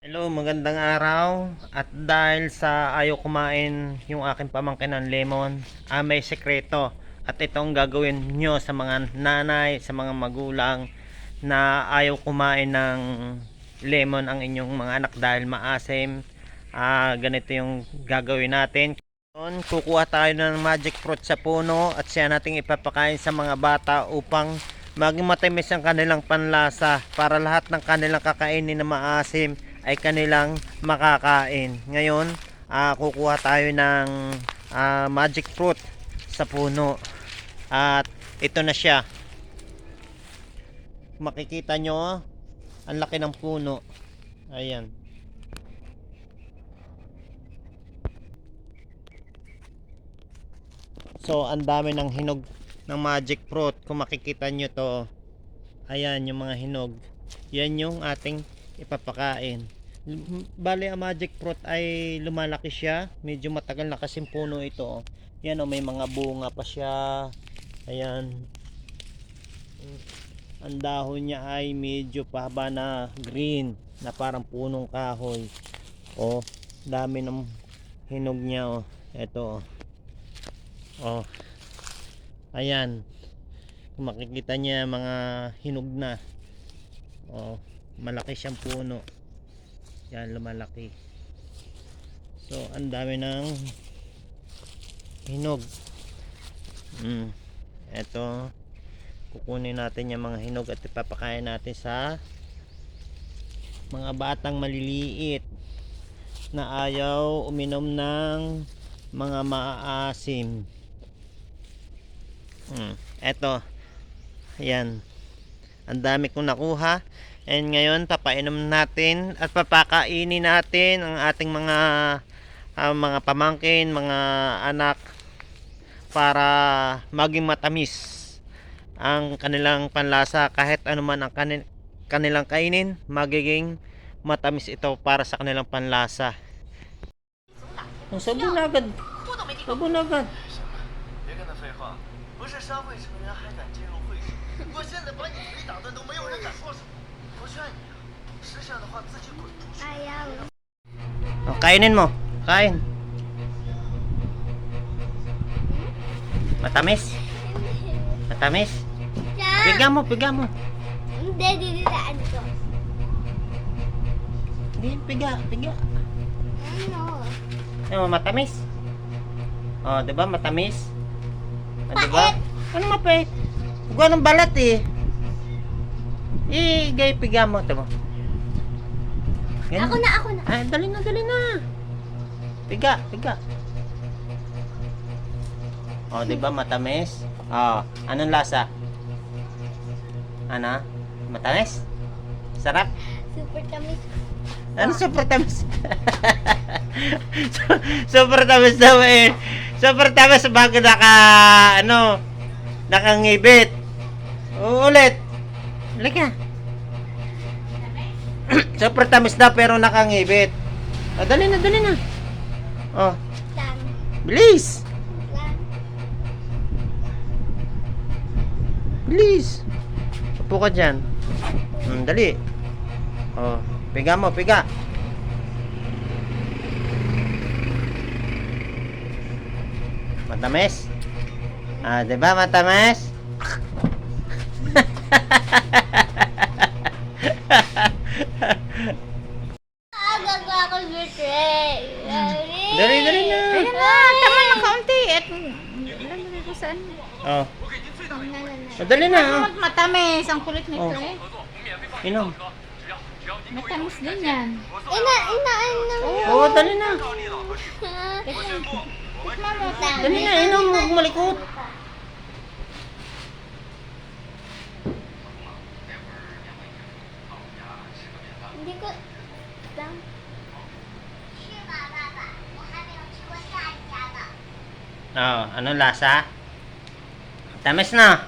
Hello, magandang araw. At dahil sa ayaw kumain yung aking pamangkin ng lemon, may sekreto. At itong gagawin nyo sa mga nanay, sa mga magulang na ayaw kumain ng lemon ang inyong mga anak dahil maasim. Ganito yung gagawin natin. Kukuha tayo ng magic fruit sa puno at siya nating ipapakain sa mga bata upang maging matamis ang kanilang panlasa para lahat ng kanilang kakainin na maasim ay kanilang makakain. Ngayon, kukuha tayo ng magic fruit sa puno. At ito na siya. Makikita nyo, ang laki ng puno. Ayan. So, ang dami ng hinog ng magic fruit. Kung makikita nyo to, ayan yung mga hinog. Yan yung ating ipapakain. Bale, ang magic fruit ay lumalaki siya. Medyo matagal na kasing puno ito. Yan o, may mga bunga pa siya. Ayan. Ang dahon niya ay medyo pahaba na green, na parang punong kahoy. O, dami ng hinog niya o. Ito o. Oh, ayan. Kung makikita niya mga hinog na. Oh, malaki siyang puno. Yan, lumalaki. So, ang dami ng hinog. Ito, kukunin natin yung mga hinog at ipapakain natin sa mga batang maliliit na ayaw uminom ng mga maaasim. Eto, ayan, ang dami kong nakuha. And ngayon papainom natin at papakainin natin ang ating mga pamangkin, mga anak, para maging matamis ang kanilang panlasa. Kahit anuman ang kanilang kainin, magiging matamis ito para sa kanilang panlasa. Ang sabon agad. Sabon agad. 不是商会成员还敢进入会室，我现在把你腿打断都没有人敢说什么。我劝你啊，识相的话自己滚出去。Oh, kainin mo. Kain. Matamis? Matamis? Piga mo, piga mo. Hindi, dinilaan ko. Hindi, piga, piga. Ano? Ano, matamis? Oh, 'di ba matamis? Ah, 'di ba? Pait. Ano mapait? Huwag ng balat eh. Gay piga mo 'to mo. Ganun. Ako na. Ay, dali na, dali na. Piga, piga. Oh, 'di ba matamis? Oh, anong lasa? Ano? Matamis? Sarap? Super tamis. Ano super tamis? Super tamis daw eh. Super tamis bago nakangibit. Ulit. Halika. Super tamis daw pero nakangibit. Oh, dali na, dali na. Oh, Lang. bilis. Lang. Bilis. Upo ka dyan. Dali. Oh, piga mo, piga. Matamis? Ah, 'di ba matamis? Aga ako birthday. Dali, dali na. Ayan na, tama ng kaunti. At alam mo ko saan. Oh, dali na. Oh. Matamis. Ang kulit nito Oh. eh. Inom. Matamis din yan. Ina. Oh, dali na. Tikman mo. Dali na, inom. Huwag malikot. Hindi ko... Lang. Oh, anong lasa? Tamis na.